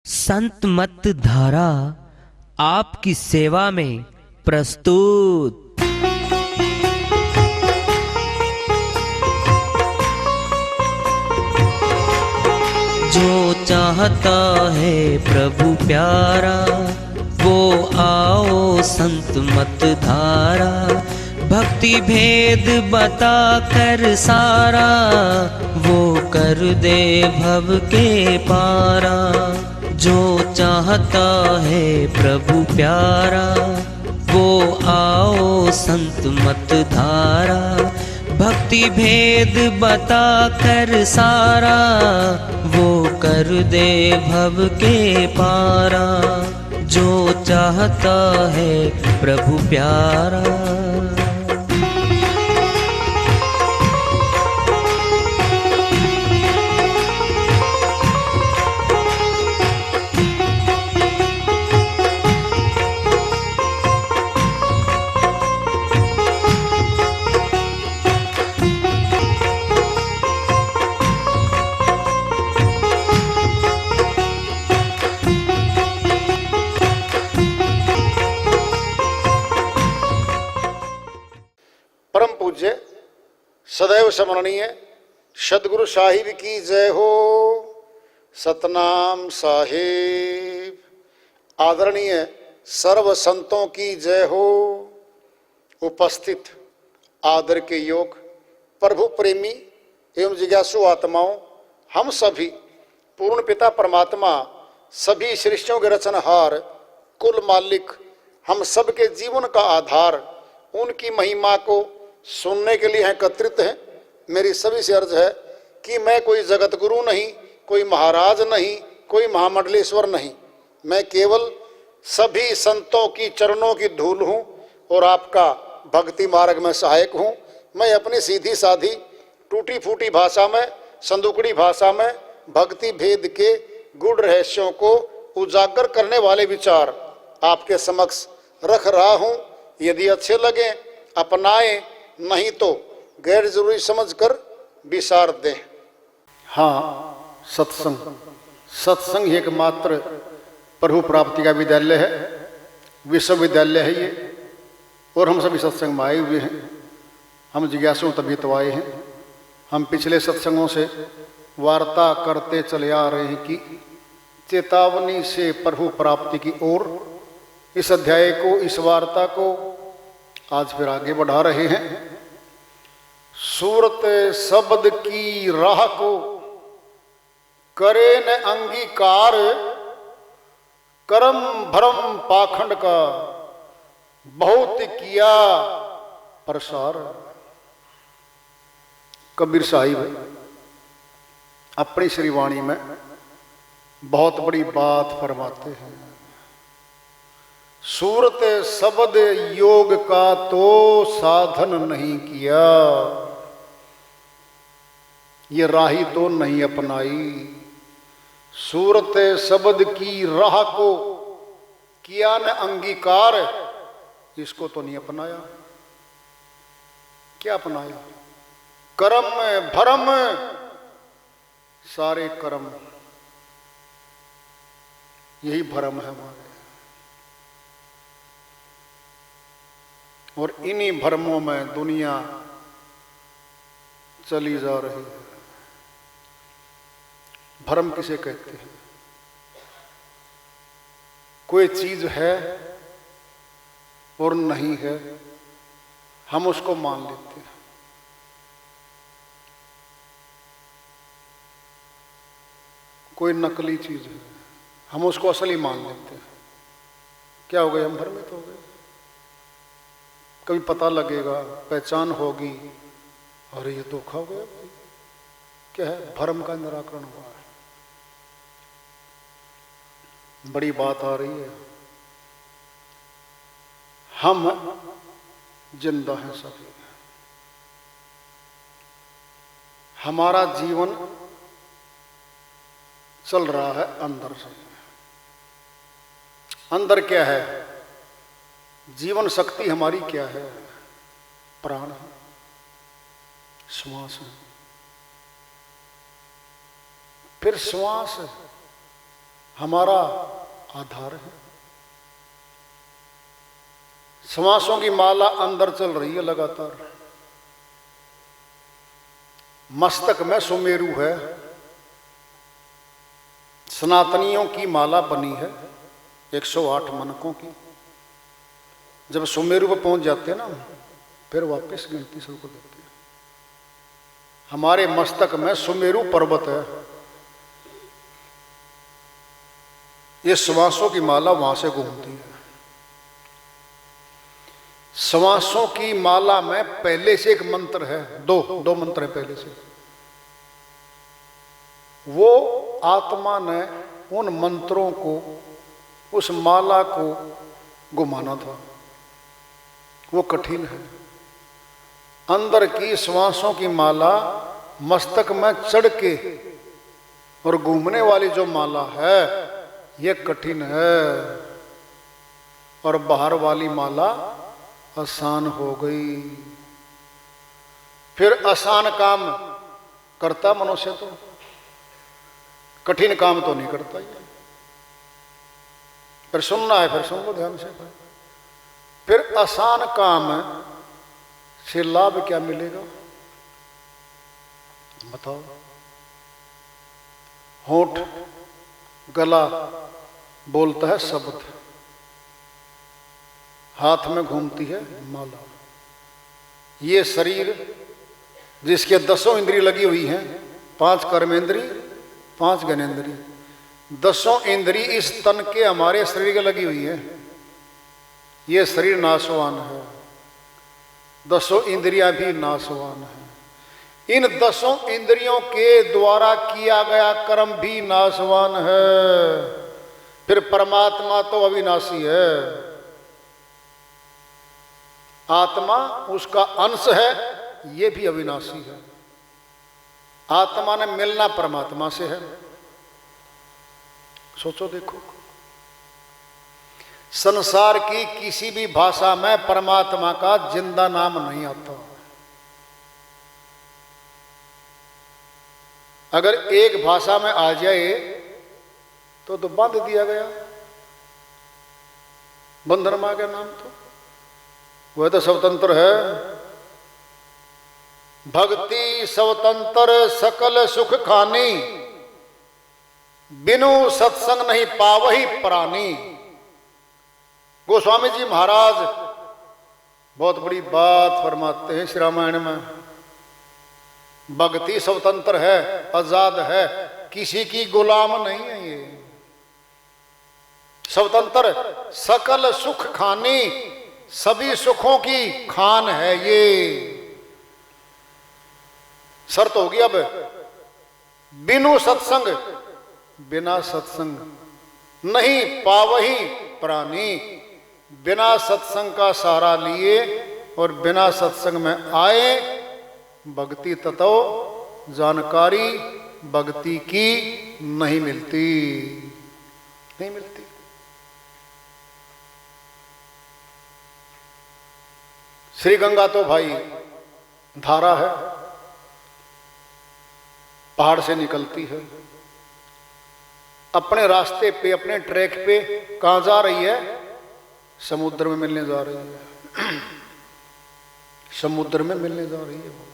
संत मत धारा आपकी सेवा में प्रस्तुत। जो चाहता है प्रभु प्यारा वो आओ संत मत धारा। भक्ति भेद बता कर सारा वो कर दे भव के पारा। जो चाहता है प्रभु प्यारा वो आओ संत मत धारा। भक्ति भेद बता कर सारा वो कर दे भव के पारा। जो चाहता है प्रभु प्यारा। परम पूज्य सदैव स्मरणीय सदगुरु साहिब की जय हो। सतनाम साहिब। आदरणीय सर्व संतों की जय हो। उपस्थित आदर के योग प्रभु प्रेमी एवं जिज्ञासु आत्माओं, हम सभी पूर्ण पिता परमात्मा सभी सृष्टियों के रचनहार कुल मालिक हम सबके जीवन का आधार उनकी महिमा को सुनने के लिए एकत्रित हैं। मेरी सभी से अर्ज है कि मैं कोई जगत गुरु नहीं, कोई महाराज नहीं, कोई महामंडलेश्वर नहीं। मैं केवल सभी संतों की चरणों की धूल हूँ और आपका भक्ति मार्ग में सहायक हूँ। मैं अपनी सीधी साधी टूटी फूटी भाषा में, संदुकड़ी भाषा में भक्ति भेद के गूढ़ रहस्यों को उजागर करने वाले विचार आपके समक्ष रख रहा हूँ। यदि अच्छे लगे अपनाएं, नहीं तो गैर जरूरी समझकर विसार दें। हाँ, सत्संग एकमात्र प्रभु प्राप्ति का विद्यालय है, विश्वविद्यालय है ये। और हम सभी सत्संग में आए हुए हैं। हम जिज्ञासु तभी तो आए हैं। हम पिछले सत्संगों से वार्ता करते चले आ रहे हैं कि चेतावनी से प्रभु प्राप्ति की ओर इस अध्याय को, इस वार्ता को आज फिर आगे बढ़ा रहे हैं। सूरत शब्द की राह को करे न अंगीकार, कर्म भरम पाखंड का बहुत किया प्रसार। कबीर साहिब अपनी श्री वाणी में बहुत बड़ी बात फरमाते हैं। सूरत शब्द योग का तो साधन नहीं किया, ये राही तो नहीं अपनाई। सूरत शब्द की राह को किया न अंगीकार, इसको तो नहीं अपनाया। क्या अपनाया? कर्म भरम, सारे कर्म यही भरम है हमारे। और इन्हीं भ्रमों में दुनिया चली जा रही है। भ्रम किसे कहते हैं? कोई चीज है और नहीं है, हम उसको मान लेते हैं। कोई नकली चीज है, हम उसको असली मान लेते हैं। क्या हो गए? हम भ्रमित हो गए। कभी पता लगेगा, पहचान होगी, और ये धोखा हो गया। क्या है? भ्रम का निराकरण हुआ है। बड़ी बात आ रही है। हम जिंदा हैं सभी। हमारा जीवन चल रहा है अंदर से। अंदर क्या है? जीवन शक्ति हमारी क्या है? प्राण है, श्वास है। फिर श्वास है, हमारा आधार है। श्वासों की माला अंदर चल रही है लगातार। मस्तक में सुमेरु है। सनातनियों की माला बनी है 108 मनकों की। जब सुमेरु पर पहुंच जाते हैं ना, फिर वापस गिनती शुरू कर देते हैं। हमारे मस्तक में सुमेरु पर्वत है। ये श्वासों की माला वहां से घूमती है। श्वासों की माला में पहले से एक मंत्र है, दो मंत्र है पहले से। वो आत्मा ने उन मंत्रों को, उस माला को घुमाना था। वो कठिन है। अंदर की श्वासों की माला मस्तक में चढ़ के और घूमने वाली जो माला है ये कठिन है, और बाहर वाली माला आसान हो गई। फिर आसान काम करता मनुष्य तो, कठिन काम तो नहीं करता ये। फिर सुनना है, फिर सुन लो ध्यान से। फिर आसान काम से लाभ क्या मिलेगा बताओ? होंठ, गला बोलता है शब्द, हाथ में घूमती है माला। ये शरीर जिसके 10 इंद्रिय लगी हुई हैं, 5 कर्मेंद्री, 5 ज्ञानेंद्री, 10 इंद्री इस तन के हमारे शरीर के लगी हुई है। ये शरीर नाशवान है, 10 इंद्रियां भी नाशवान है। इन 10 इंद्रियों के द्वारा किया गया कर्म भी नाशवान है। फिर परमात्मा तो अविनाशी है। आत्मा उसका अंश है, ये भी अविनाशी है। आत्मा ने मिलना परमात्मा से है। सोचो देखो, संसार की किसी भी भाषा में परमात्मा का जिंदा नाम नहीं आता। अगर एक भाषा में आ जाए तो बांध दिया गया। बंधन मां का नाम तो वह तो स्वतंत्र है। भक्ति स्वतंत्र सकल सुख खानी, बिनु सत्संग नहीं पावही प्राणी। गोस्वामी जी महाराज बहुत बड़ी बात फरमाते हैं श्री रामायण में। भक्ति स्वतंत्र है, आजाद है, किसी की गुलाम नहीं है। ये स्वतंत्र सकल सुख खानी, सभी सुखों की खान है। ये शर्त होगी अब। बिनु सत्संग, बिना सत्संग नहीं पावही प्राणी। बिना सत्संग का सहारा लिए और बिना सत्संग में आए भक्ति तत्व जानकारी भक्ति की नहीं मिलती, नहीं मिलती। श्री गंगा तो भाई धारा है, पहाड़ से निकलती है। अपने रास्ते पे, अपने ट्रैक पे कहां जा रही है? समुद्र में मिलने जा रही है। समुद्र में मिलने जा रही है वो।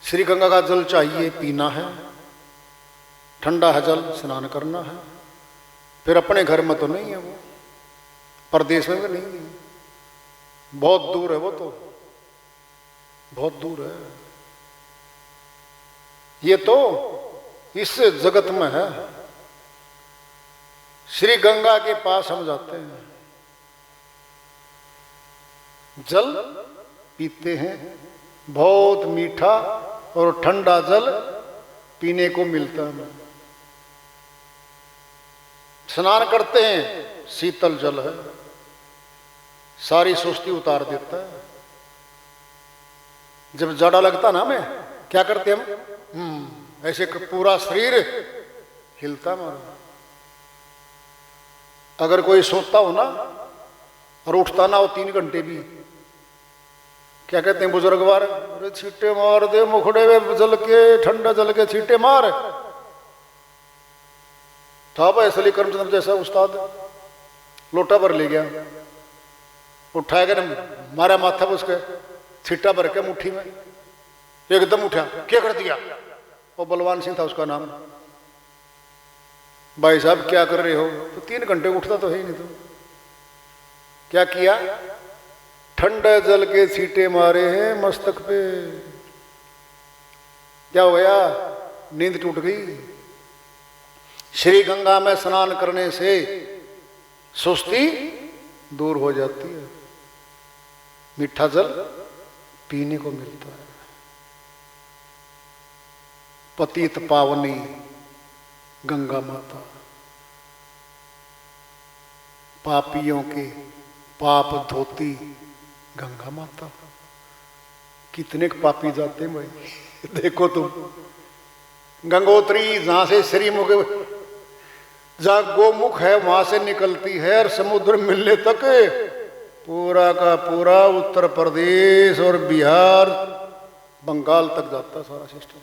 श्री गंगा का जल चाहिए, पीना है, ठंडा है जल, स्नान करना है। फिर अपने घर में तो नहीं है वो, परदेश में भी नहीं है, बहुत दूर है वो तो, बहुत दूर है। ये तो इस जगत में है। श्री गंगा के पास हम जाते हैं, जल पीते हैं, बहुत मीठा और ठंडा जल पीने को मिलता है। स्नान करते हैं, शीतल जल है, सारी सुस्ती उतार देता है। जब जाड़ा लगता ना हमें, क्या करते हम? ऐसे पूरा शरीर हिलता मारा। अगर कोई सोता हो ना और उठता ना हो 3 घंटे भी, क्या कहते हैं बुजुर्गवार? अरे छींटे मार दे मुखड़े में जल के, ठंडा जल के छींटे मार। था भाई असली करमचंद्र जैसा उस्ताद, लोटा भर ले गया, उठाया गया, मारा माथा पर उसके, छिट्टा भर के मुट्ठी में, एकदम उठा, क्या कर दिया? वो बलवान सिंह था उसका नाम। भाई साहब क्या कर रहे हो? तो 3 घंटे उठता तो है ही नहीं। तो क्या किया? ठंडे जल के छींटे मारे हैं मस्तक पे। क्या हो गया? नींद टूट गई। श्री गंगा में स्नान करने से सुस्ती दूर हो जाती है, मीठा जल पीने को मिलता है। पतित पावनी गंगा माता, पापियों के पाप धोती गंगा माता। कितने पापी जाते हैं भाई, देखो तुम। गंगोत्री जहां से श्रीमुख, जहां गोमुख है वहां से निकलती है और समुद्र मिलने तक पूरा का पूरा उत्तर प्रदेश और बिहार बंगाल तक जाता सारा सिस्टम।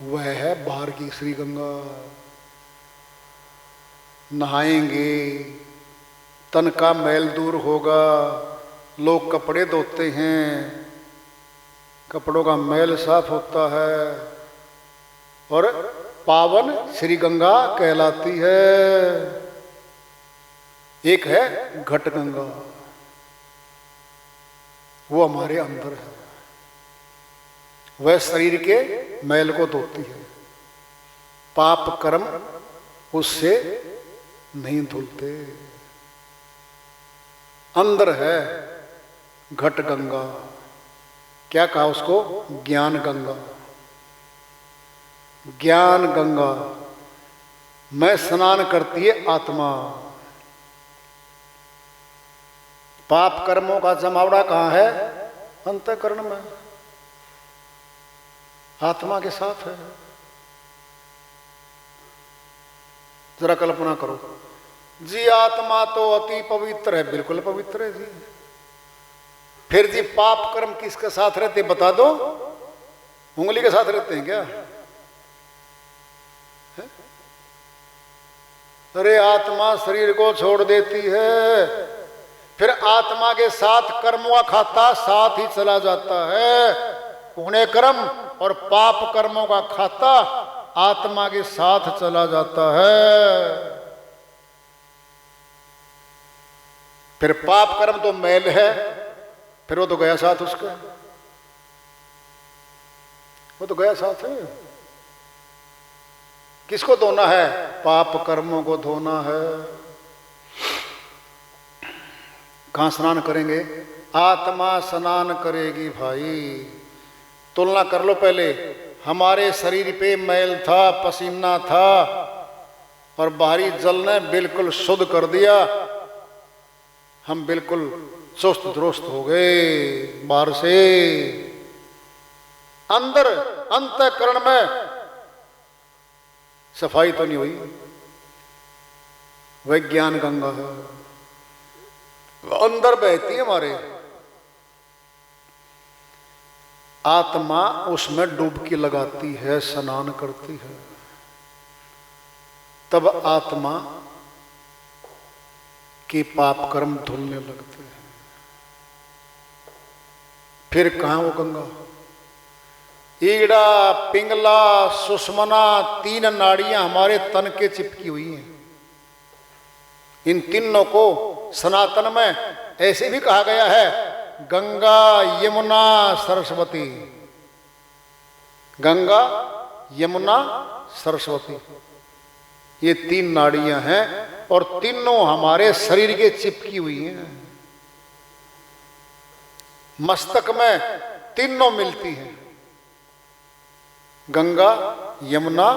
वह है बाहर की श्री गंगा। नहाएंगे, तन का मैल दूर होगा। लोग कपड़े धोते हैं, कपड़ों का मैल साफ होता है और पावन श्री गंगा कहलाती है। एक है घट गंगा, वो हमारे अंदर है, वह शरीर के मैल को धोती है। पाप कर्म उससे नहीं धुलते। अंदर है घट गंगा। क्या कहा उसको? ज्ञान गंगा। ज्ञान गंगा में स्नान करती है आत्मा। पाप कर्मों का जमावड़ा कहाँ है? अंतःकरण में, आत्मा के साथ है। जरा कल्पना करो जी, आत्मा तो अति पवित्र है, बिल्कुल पवित्र है जी। फिर जी पाप कर्म किसके साथ रहते बता दो? उंगली के साथ रहते हैं क्या? है? अरे आत्मा शरीर को छोड़ देती है, फिर आत्मा के साथ कर्मों का खाता साथ ही चला जाता है। पुण्य कर्म और पाप कर्मों का खाता आत्मा के साथ चला जाता है। फिर पाप कर्म तो मैल है, फिर वो तो गया साथ उसका, वो तो गया साथ है। किसको धोना है? पाप कर्मों को धोना है। कहां स्नान करेंगे? आत्मा स्नान करेगी भाई। तुलना कर लो पहले, हमारे शरीर पे मैल था, पसीना था और बाहरी जल ने बिल्कुल शुद्ध कर दिया। हम बिल्कुल चुस्त दुरुस्त हो गए बाहर से। अंदर अंतःकरण में सफाई तो नहीं हुई। वह ज्ञान गंगा है, अंदर बहती है हमारे। आत्मा उसमें डुबकी लगाती है, स्नान करती है, तब आत्मा के पाप कर्म धुलने लगते हैं। फिर कहां वो गंगा? ईड़ा, पिंगला, सुषमना, 3 नाड़ियां हमारे तन के चिपकी हुई हैं। इन तीनों को सनातन में ऐसे भी कहा गया है, गंगा, यमुना, सरस्वती। गंगा, यमुना, सरस्वती, ये 3 नाड़ियां हैं और तीनों हमारे शरीर के चिपकी हुई हैं। मस्तक में तीनों मिलती हैं, गंगा, यमुना,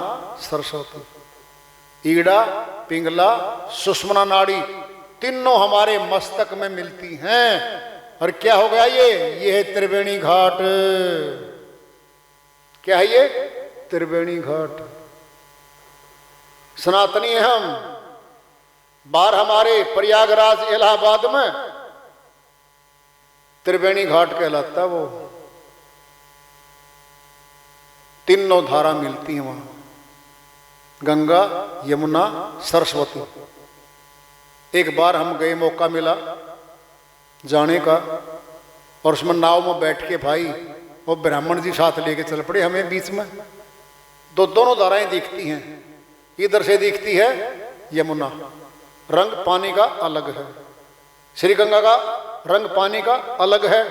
सरस्वती। ईड़ा, पिंगला, सुषमना नाड़ी तीनों हमारे मस्तक में मिलती हैं। और क्या हो गया? ये है त्रिवेणी घाट। क्या है ये? त्रिवेणी घाट। सनातनी है हम। बाहर हमारे प्रयागराज, इलाहाबाद में त्रिवेणी घाट कहलाता वो। तीनों धारा मिलती हैं वहां, गंगा, यमुना, सरस्वती। एक बार हम गए, मौका मिला जाने का, और उसमें नाव में बैठ के भाई वो ब्राह्मण जी साथ लेके चल पड़े हमें बीच में। दोनों धाराएं दिखती हैं, इधर से दिखती है यमुना, रंग पानी का अलग है, श्री गंगा का रंग पानी का अलग है,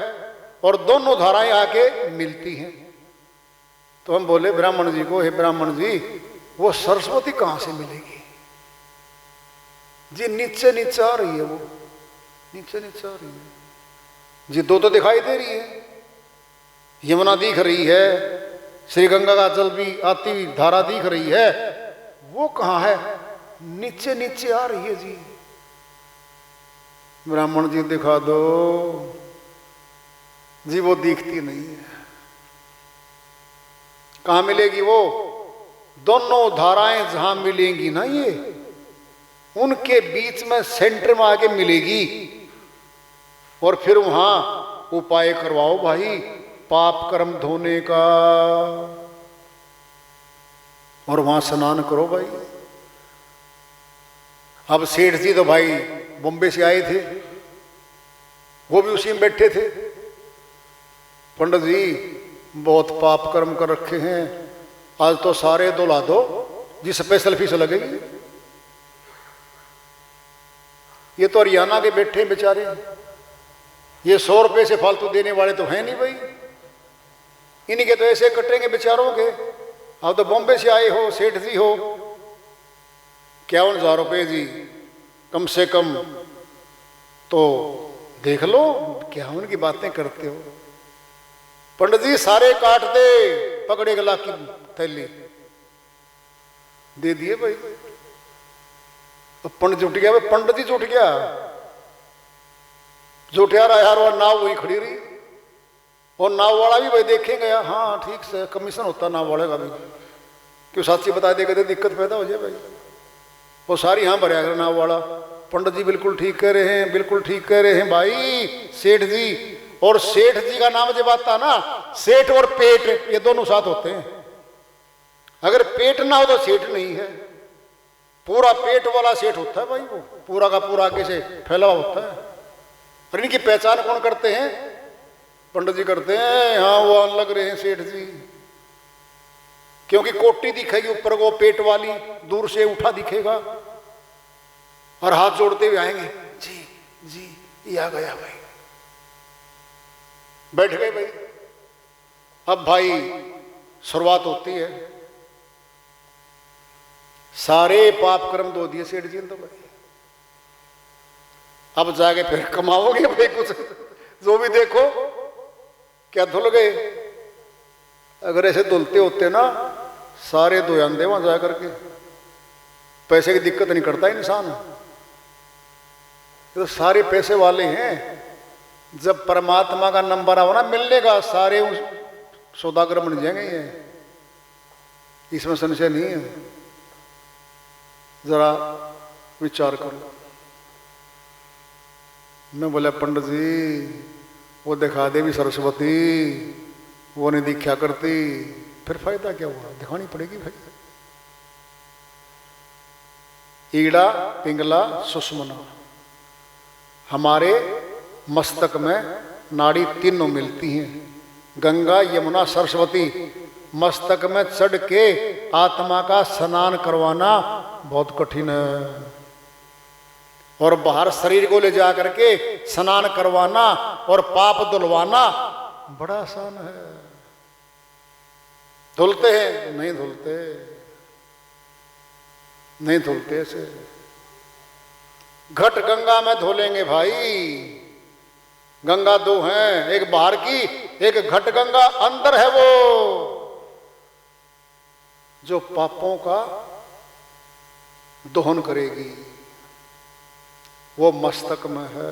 और दोनों धाराएं आके मिलती हैं। तो हम बोले ब्राह्मण जी को, हे ब्राह्मण जी, वो सरस्वती कहां से मिलेगी जी? नीचे नीचे आ रही है, वो नीचे नीचे आ रही है जी, दो तो दिखाई दे रही है, यमुना दिख रही है, श्री गंगा का जल भी आती हुई धारा दिख रही है, वो कहां है? नीचे नीचे आ रही है जी। ब्राह्मण जी दिखा दो जी, वो दिखती नहीं है। कहां मिलेगी वो? दोनों धाराएं जहां मिलेंगी ना, ये उनके बीच में सेंटर में आके मिलेगी, और फिर वहां उपाय करवाओ भाई पाप कर्म धोने का, और वहां स्नान करो भाई। अब सेठ जी तो भाई बॉम्बे से आए थे, वो भी उसी में बैठे थे। पंडित जी बहुत पाप कर्म कर रखे हैं, आज तो सारे धुला दो जी, स्पेशल फीस लगेगी। ये तो हरियाणा के बैठे बेचारे, ये 100 रुपए से फालतू देने वाले तो हैं नहीं भाई, इन्हीं के तो ऐसे कटेंगे बेचारों के। अब तो बॉम्बे से आए हो, सेठ जी हो, 51,000 रुपये जी कम से कम, तो देख लो क्या उनकी बातें करते हो। पंडित जी सारे काट दे, पकड़े गला की थैली दे दिए भाई। तो पंडित जुट गया भाई, पंडित जी जुट गया, जुटिया रहा यार, और नाव वही खड़ी रही, और नाव वाला भी भाई देखे गया, हाँ ठीक से कमीशन होता नाव वाले का भी, क्यों साक्षी बता देगा तो दिक्कत पैदा हो जाए भाई। वो सारी यहाँ भरे अगर नाव वाला, पंडित जी बिल्कुल ठीक कह रहे हैं, बिल्कुल ठीक कह रहे हैं भाई सेठ जी। और सेठ जी का नाम जब आता ना, सेठ और पेट ये दोनों साथ होते हैं। अगर पेट ना हो तो सेठ नहीं है, पूरा पेट वाला सेठ होता है भाई, वो पूरा का पूरा आगे से फैला होता है। और इनकी पहचान कौन करते हैं? पंडित जी करते हैं। हाँ वो लग रहे हैं सेठ जी, क्योंकि कोटी दिखेगी ऊपर को पेट वाली, दूर से उठा दिखेगा, और हाथ जोड़ते हुए आएंगे, जी जी ये आ गया भाई, बैठ गए भाई। अब भाई शुरुआत होती है, सारे पाप कर्म धो दिए सेठ जी ने तो भाई। अब जाके फिर कमाओगे भाई कुछ, जो भी देखो क्या धुल गए। अगर ऐसे धुलते होते ना, सारे धो आंदे वहां जा करके, पैसे की दिक्कत नहीं करता इंसान, तो सारे पैसे वाले हैं। जब परमात्मा का नंबर आओ ना मिलने का, सारे सौदागर बन जाएंगे, ये इसमें संशय नहीं है। जरा विचार करो। मैं बोला पंडित जी वो दिखा देवी सरस्वती, वो नहीं दिखा करती, फिर फायदा क्या हुआ? दिखानी पड़ेगी भाई। ईड़ा पिंगला सुषमना, हमारे मस्तक में नाड़ी तीनों मिलती हैं, गंगा यमुना सरस्वती। मस्तक में चढ़ के आत्मा का स्नान करवाना बहुत कठिन है, और बाहर शरीर को ले जा करके स्नान करवाना और पाप धुलवाना बड़ा आसान है। धुलते हैं? नहीं धुलते, नहीं धुलते ऐसे। घट गंगा में धोलेंगे भाई। गंगा दो हैं, एक बाहर की, एक घट गंगा अंदर है, वो जो पापों का दोहन करेगी, वो मस्तक में है।